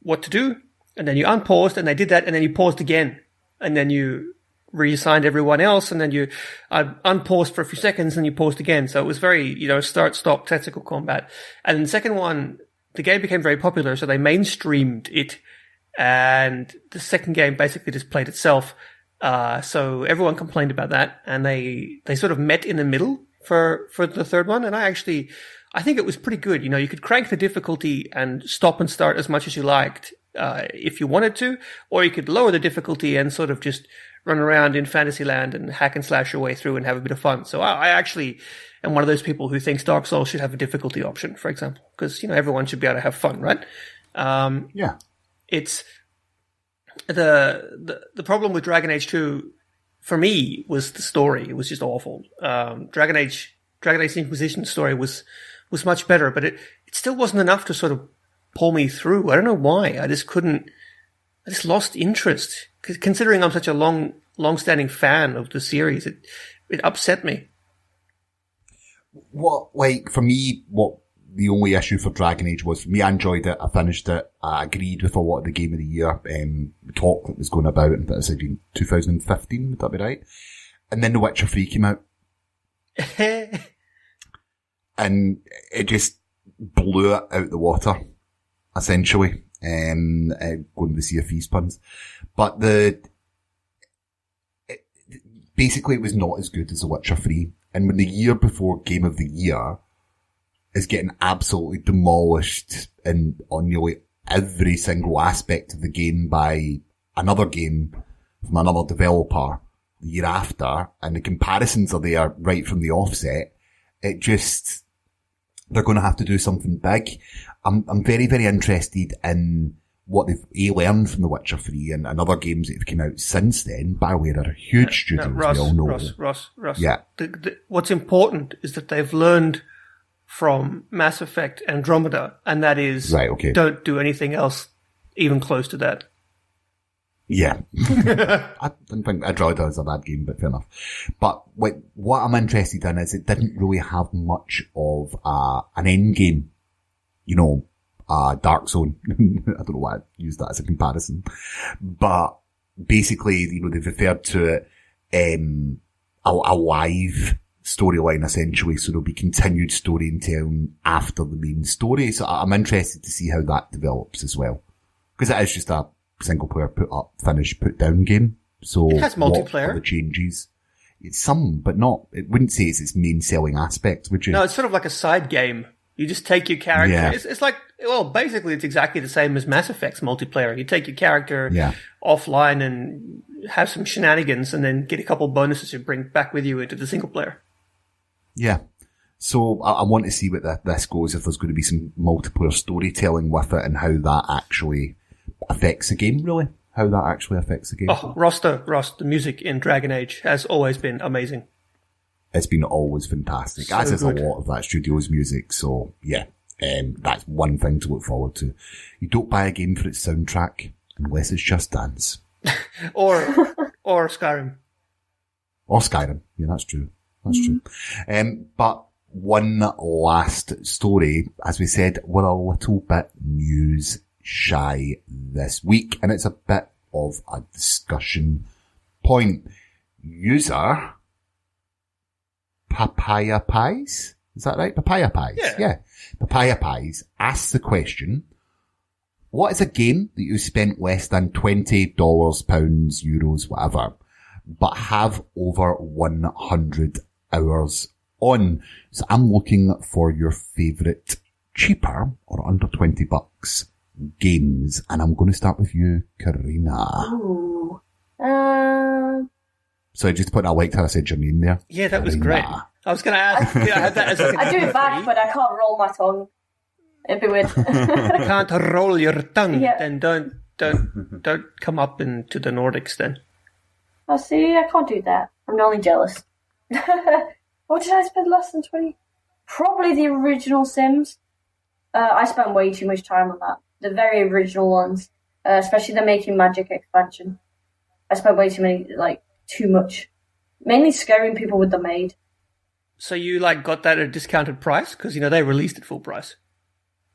what to do. And then you unpaused and they did that and then you paused again. And then you reassigned everyone else and then you unpaused for a few seconds and you paused again. So it was very, start, stop, tactical combat. And then the second one, the game became very popular, so they mainstreamed it. And the second game basically just played itself. So everyone complained about that and they sort of met in the middle for the third one. And I think it was pretty good. You could crank the difficulty and stop and start as much as you liked, if you wanted to, or you could lower the difficulty and sort of just run around in Fantasyland and hack and slash your way through and have a bit of fun. So I actually am one of those people who thinks Dark Souls should have a difficulty option, for example, because, everyone should be able to have fun, right? Yeah. It's the problem with Dragon Age 2 for me was the story. It was just awful. Dragon Age Inquisition story was much better, but it still wasn't enough to sort of pull me through. I don't know why. I just lost interest. Considering I'm such a long-standing fan of the series, it upset me. For me, what the only issue for Dragon Age was, for me, I enjoyed it, I finished it, I agreed with a lot of the Game of the Year talk that was going about, and that was in 2015, would that be right? And then The Witcher 3 came out. And it just blew it out the water, essentially, going with the Sea of Thieves puns. But basically it was not as good as The Witcher 3. And when the year before Game of the Year is getting absolutely demolished on nearly every single aspect of the game by another game from another developer the year after, and the comparisons are there right from the offset, they're going to have to do something big. I'm very, very interested in what they've learned from The Witcher 3 and other games that have come out since then. BioWare are a huge studio, Ross, we all know. Ross. Yeah. What's important is that they've learned from Mass Effect Andromeda, and that is, right, okay, don't do anything else even close to that. Yeah. I don't think Andromeda is a bad game, but fair enough. But what I'm interested in is it didn't really have much of an end game. Dark Zone. I don't know why I used that as a comparison. But basically, they've referred to it a live storyline, essentially. So there'll be continued storytelling after the main story. So I'm interested to see how that develops as well. Because it is just a single player put up, finish, put down game. So it has multiplayer. What are the changes? It's some, but not. It wouldn't say it's its main selling aspect, would you? No, it's sort of like a side game. You just take your character. Yeah. It's like, well, basically it's exactly the same as Mass Effect's multiplayer. You take your character offline and have some shenanigans and then get a couple bonuses you bring back with you into the single player. Yeah. So I want to see what this goes, if there's going to be some multiplayer storytelling with it and how that actually affects the game, really. How that actually affects the game. Oh, Ross, the music in Dragon Age has always been amazing. It's been always fantastic, So as is good. a lot of that studio's music. So, yeah, that's one thing to look forward to. You don't buy a game for its soundtrack unless it's Just Dance. or Skyrim. Or Skyrim. Yeah, that's true. That's true. But one last story. As we said, we're a little bit news shy this week, and it's a bit of a discussion point. User PapayaPies, is that right? PapayaPies, yeah. PapayaPies asks the question: what is a game that you spent less than $20, pounds, euros, whatever, but have over 100 hours on? So I'm looking for your favourite cheaper or under $20 games, and I'm going to start with you, Carina. Ooh. So just to put, I liked how I said your name there. Yeah, that was great. I was going to ask. I had that as I do it back, but I can't roll my tongue. It'd be weird. Can't roll your tongue, Yeah. then don't come up into the Nordics then. Oh, see, I can't do that. I'm only jealous. What did I spend less than 20? Probably the original Sims. I spent way too much time on that. The very original ones. Especially the Making Magic expansion. I spent way too much. Mainly scaring people with the maid. So you got that at a discounted price? Because, they released it full price.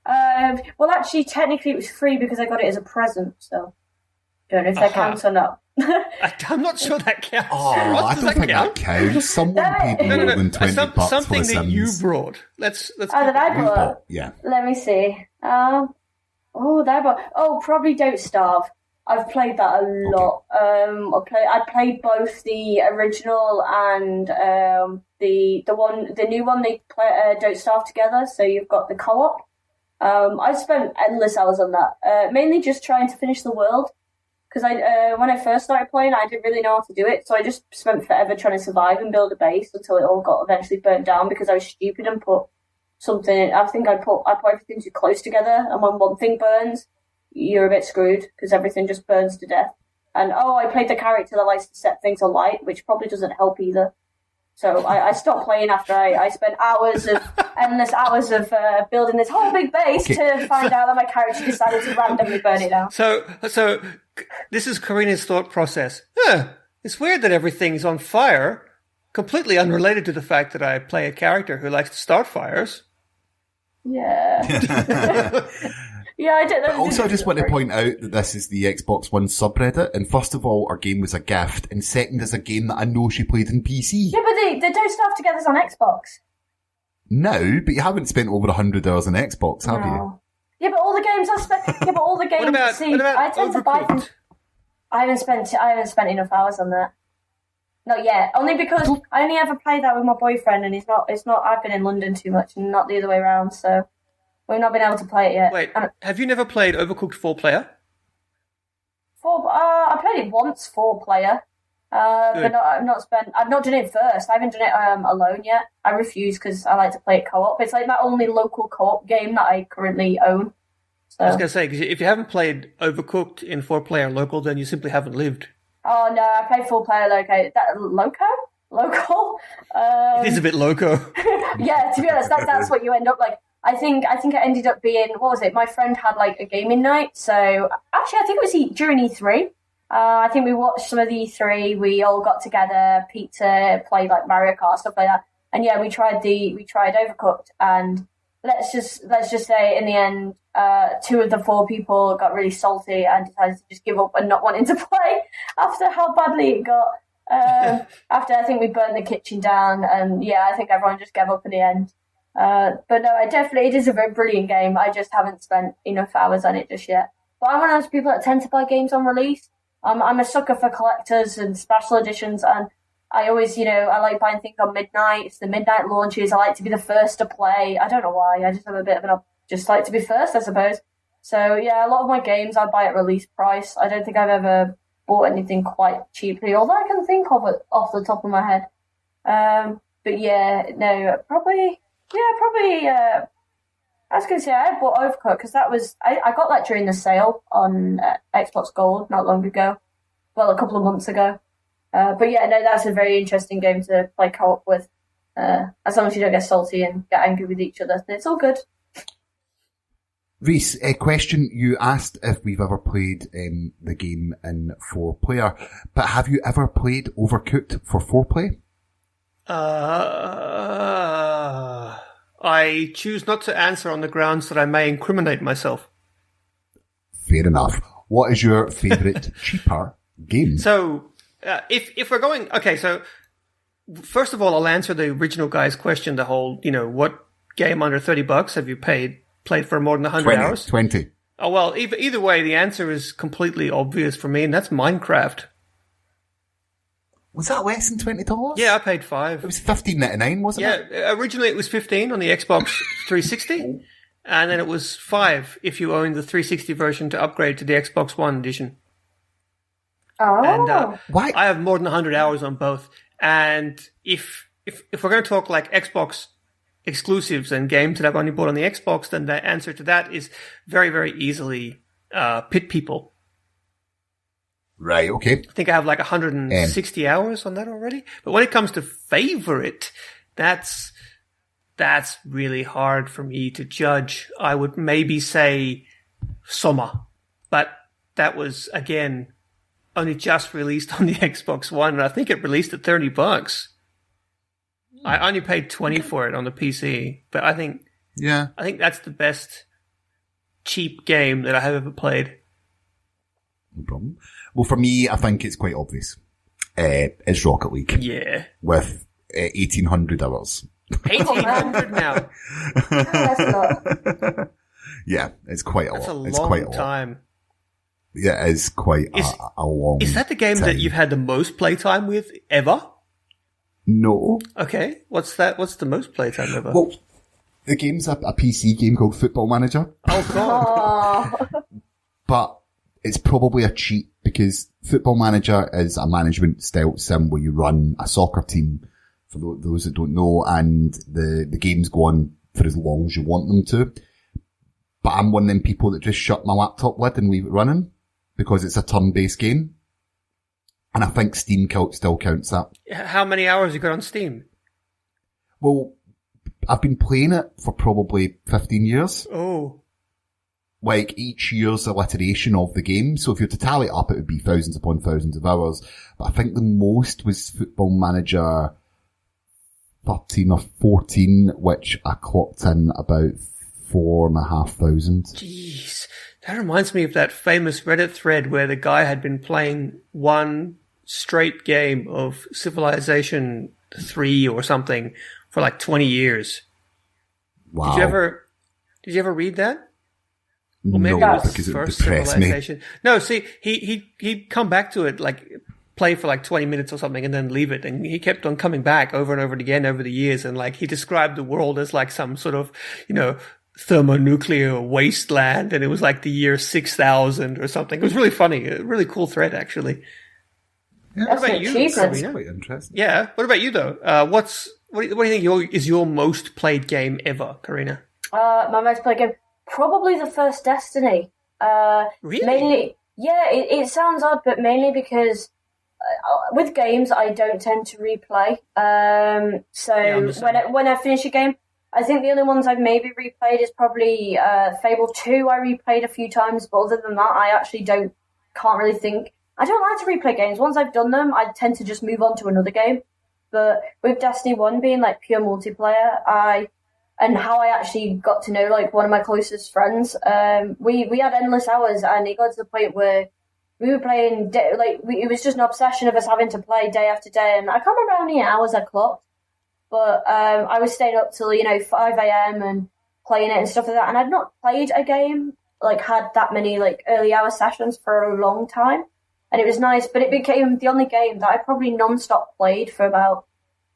Well, actually, technically it was free because I got it as a present, so don't know if that counts or not. I'm not sure that counts. Oh, Ross, I does don't think that counts. Someone paid more than $20 something for the that Sims. you brought. Let's that I bought. Yeah. Let me see. Probably Don't Starve. I've played that a lot. I played both the original and the new one. They play Don't Starve together, so you've got the co-op. I spent endless hours on that, mainly just trying to finish the world. Because when I first started playing, I didn't really know how to do it, so I just spent forever trying to survive and build a base until it all got eventually burnt down because I was stupid and put something. I think I put everything too close together, and when one thing burns, you're a bit screwed because everything just burns to death. And I played the character that likes to set things alight, which probably doesn't help either. So I stopped playing after I spent endless hours of building this whole big base to find out that my character decided to randomly burn it down. So this is Carina's thought process. It's weird that everything's on fire, completely unrelated to the fact that I play a character who likes to start fires. Yeah. Yeah, I don't know. Also, I just want to point out that this is the Xbox One subreddit, and first of all, our game was a gift, and second, is a game that I know she played in PC. Yeah, but they don't still have to get this on Xbox. No, but you haven't spent over 100 hours on Xbox, have you? Yeah, but all the games I spent. Yeah, but all the games. What about I tend to buy them. Overcooked? I haven't spent enough hours on that. Not yet. Only because I only ever play that with my boyfriend, and it's not. I've been in London too much, and not the other way around. So we've not been able to play it yet. Wait, have you never played Overcooked 4-player? I played it once 4-player, but I've not done it first. I haven't done it alone yet. I refuse because I like to play it co-op. It's like my only local co-op game that I currently own. So. I was going to say, because if you haven't played Overcooked in 4-player local, then you simply haven't lived. Oh no, I played 4-player local. It is a bit loco. Yeah, to be honest, that's what you end up like. I think it ended up being, what was it? My friend had like a gaming night. So actually, I think it was during E3. I think we watched some of the E3. We all got together, pizza, played like Mario Kart, stuff like that. And yeah, we tried Overcooked, and let's just say in the end, 2 of the 4 people got really salty and decided to just give up and not wanting to play after how badly it got. After I think we burnt the kitchen down, and yeah, I think everyone just gave up in the end. But no, it is a very brilliant game. I just haven't spent enough hours on it just yet. But I'm one of those people that tend to buy games on release. I'm a sucker for collectors and special editions, and I always, I like buying things on midnight. It's the midnight launches. I like to be the first to play. I don't know why. I just have a bit of just like to be first, I suppose. So yeah, a lot of my games I buy at release price. I don't think I've ever bought anything quite cheaply, although I can think of it off the top of my head. But yeah, no, probably. I was going to say I bought Overcooked because that was I got that during the sale on Xbox Gold not long ago. Well, a couple of months ago. But yeah, no, that's a very interesting game to play co-op with. As long as you don't get salty and get angry with each other, then it's all good. Rhys, a question. You asked if we've ever played the game in 4-player, but have you ever played Overcooked for 4-play? I choose not to answer on the grounds that I may incriminate myself. Fair enough. What is your favourite cheaper game? So, if we're going... Okay, so, first of all, I'll answer the original guy's question, the whole, what game under $30 have you played for more than 100 hours? 20. Oh, well, either way, the answer is completely obvious for me, and that's Minecraft. Was that less than $20? Yeah, I paid $5. It was $15.99, wasn't it? Yeah, originally it was $15 on the Xbox 360, and then it was $5 if you owned the 360 version to upgrade to the Xbox One edition. Oh, And Why? I have more than 100 hours on both. And if we're going to talk like Xbox exclusives and games that I've only bought on the Xbox, then the answer to that is very, very easily Pit People. Right, okay. I think I have like 160 hours on that already. But when it comes to favorite, that's really hard for me to judge. I would maybe say Soma, but that was, again, only just released on the Xbox One, and I think it released at $30. I only paid $20 for it on the PC, but I think that's the best cheap game that I have ever played. No problem. Well, for me, I think it's quite obvious. It's Rocket League. Yeah. With 1,800 hours. 1,800 now. that's a lot. Yeah, it's quite a That's lot. a It's long quite a lot. time. Yeah, it is quite a long Is that the game time. that you've had the most playtime with ever? No. Okay. What's that? What's the most playtime ever? Well, the game's a PC game called Football Manager. Oh, God. Oh. But it's probably a cheat because Football Manager is a management style sim where you run a soccer team, for those that don't know, and the games go on for as long as you want them to. But I'm one of them people that just shut my laptop lid and leave it running because it's a turn-based game. And I think Steam still counts that. How many hours you got on Steam? Well, I've been playing it for probably 15 years. Oh. Like, each year's alliteration of the game. So if you were to tally it up, it would be thousands upon thousands of hours. But I think the most was Football Manager 13 or 14, which I clocked in about 4,500. Jeez. That reminds me of that famous Reddit thread where the guy had been playing one straight game of Civilization 3 or something for like 20 years. Wow. Did you ever read that? Or maybe No, it was his because it first depressed me. Civilization. No, see, he'd come back to it, like, play for like 20 minutes or something and then leave it. And he kept on coming back over and over again over the years. And like, he described the world as like some sort of, thermonuclear wasteland. And it was like the year 6000 or something. It was really funny. A really cool thread, actually. Yeah, What about you, achievements. Carina? quite interesting. Yeah. What about you, though? What do you think is your most played game ever, Carina? My most played game, probably the first Destiny. Really? Mainly, yeah, it sounds odd, but mainly because with games I don't tend to replay. So when I finish a game, I think the only ones I've maybe replayed is probably Fable 2. I replayed a few times, but other than that, I actually can't really think. I don't like to replay games. Once I've done them, I tend to just move on to another game. But with Destiny 1 being like pure multiplayer, and how I actually got to know like one of my closest friends, we had endless hours, and it got to the point where we were playing it was just an obsession of us having to play day after day, and I can't remember how many hours I clocked, but I was staying up till 5 a.m. and playing it and stuff like that, and I'd not played a game had that many early hour sessions for a long time, and it was nice. But it became the only game that I probably non-stop played for about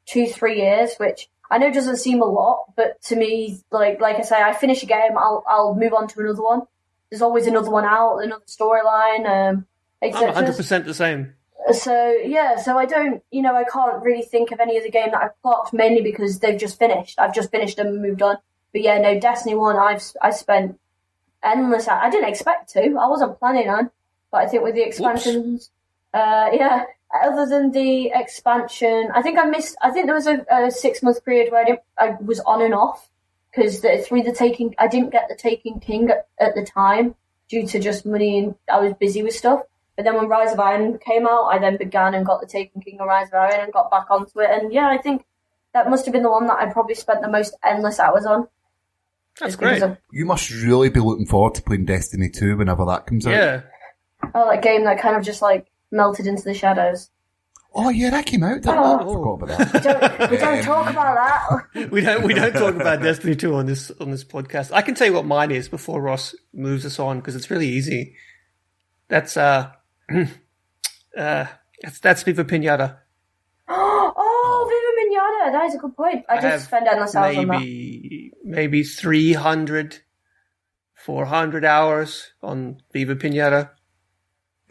2-3 years, which I know doesn't seem a lot, but to me, like I say, I finish a game, I'll move on to another one. There's always another one out, another storyline, I'm 100% the same. So I don't, I can't really think of any other game that I've clocked, mainly because they've just finished. I've just finished them and moved on. But yeah, no, Destiny 1, I spent endless. I didn't expect to. I wasn't planning on, but I think with the expansions, other than the expansion, I think there was a 6-month period where I was on and off because I didn't get the Taken King at the time due to just money, and I was busy with stuff. But then when Rise of Iron came out, I then began and got the Taken King of Rise of Iron and got back onto it. And yeah, I think that must have been the one that I probably spent the most endless hours on. That's great. You must really be looking forward to playing Destiny 2 whenever that comes out. Yeah. Oh, that game that kind of just melted into the shadows. Oh yeah, that came out, didn't it? I forgot about that. We don't talk about that. We don't talk about Destiny 2 on this podcast. I can tell you what mine is before Ross moves us on, because it's really easy. That's Viva Pinata. Oh, Viva Pinata. That is a good point. I just spend endless hours on that. Maybe 300, 400 hours on Viva Pinata.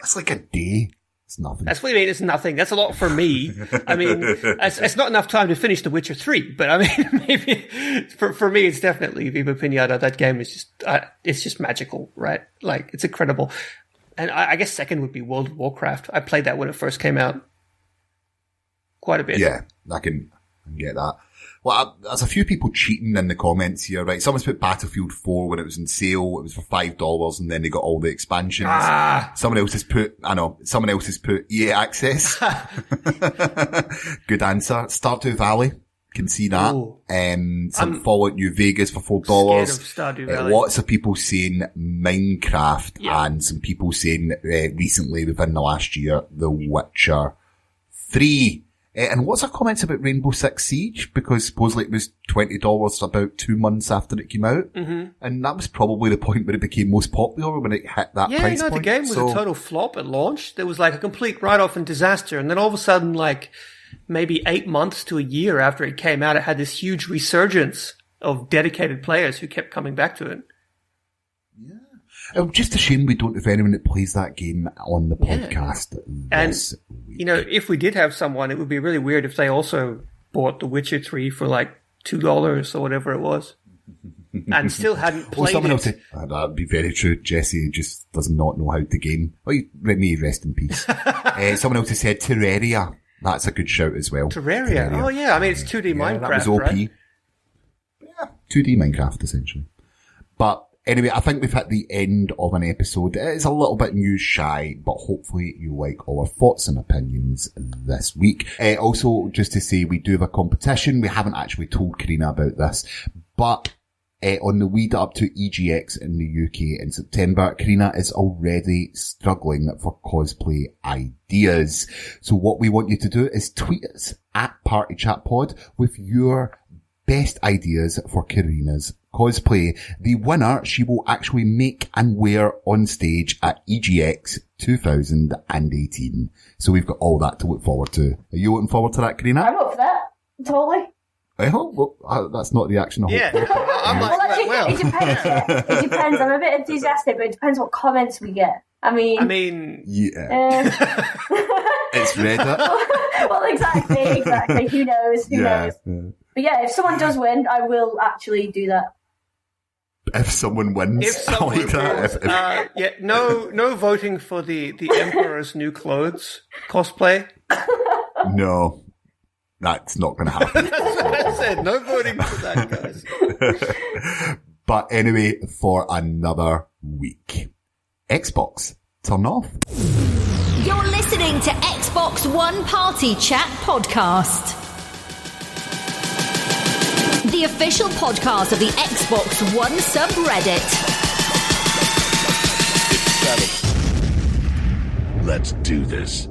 That's like a day. It's nothing. That's what you mean. It's nothing. That's a lot for me. I mean, it's not enough time to finish The Witcher 3, but I mean, maybe for me, it's definitely Viva Pinata. That game is just, it's just magical, right? It's incredible. And I guess second would be World of Warcraft. I played that when it first came out. Quite a bit. Yeah, I can get that. Well, there's a few people cheating in the comments here, right? Someone's put Battlefield 4 when it was in sale. It was for $5 and then they got all the expansions. Someone else has put EA Access. Good answer. Stardew Valley. Can see that. Some Fallout New Vegas for $4. Scared of Stardew Valley. Lots of people saying Minecraft, and some people saying recently within the last year, The Witcher 3. And what's our comments about Rainbow Six Siege? Because supposedly it was $20 about 2 months after it came out. Mm-hmm. And that was probably the point where it became most popular, when it hit that price point. The game was a total flop at launch. There was a complete write-off and disaster. And then all of a sudden, maybe 8 months to a year after it came out, it had this huge resurgence of dedicated players who kept coming back to it. Just a shame we don't have anyone that plays that game on the podcast this week. If we did have someone, it would be really weird if they also bought The Witcher 3 for $2 or whatever it was, and still hadn't played someone it. Else said, that'd be very true. Jesse just does not know how to game. Let me rest in peace. Someone else has said Terraria. That's a good shout as well. Terraria. Oh yeah, I mean it's 2D Minecraft, that was OP. right? Yeah, 2D Minecraft essentially. But anyway, I think we've hit the end of an episode. It's a little bit news shy, but hopefully you like our thoughts and opinions this week. Also, just to say, we do have a competition. We haven't actually told Carina about this, but on the lead up to EGX in the UK in September, Carina is already struggling for cosplay ideas. So what we want you to do is tweet us at PartyChatPod with your best ideas for Carina's cosplay. The winner she will actually make and wear on stage at EGX 2018. So we've got all that to look forward to. Are you looking forward to that, Carina? I'm up for that. Totally. Well, that's not the action I hope Yeah. for. I'm like, Well, actually, well. it depends. It depends. I'm a bit enthusiastic, but it depends what comments we get. I mean, Yeah. It's Reddit. well, exactly. Who knows? Who knows? But yeah, if someone does win, I will actually do that. If someone wins, If someone I like that. wins, no voting for the Emperor's New Clothes cosplay. No, that's not going to happen. That's what I said. No voting for that, guys. But anyway, for another week. Xbox, turn off. You're listening to Xbox One Party Chat Podcast, the official podcast of the Xbox One subreddit. Let's do this.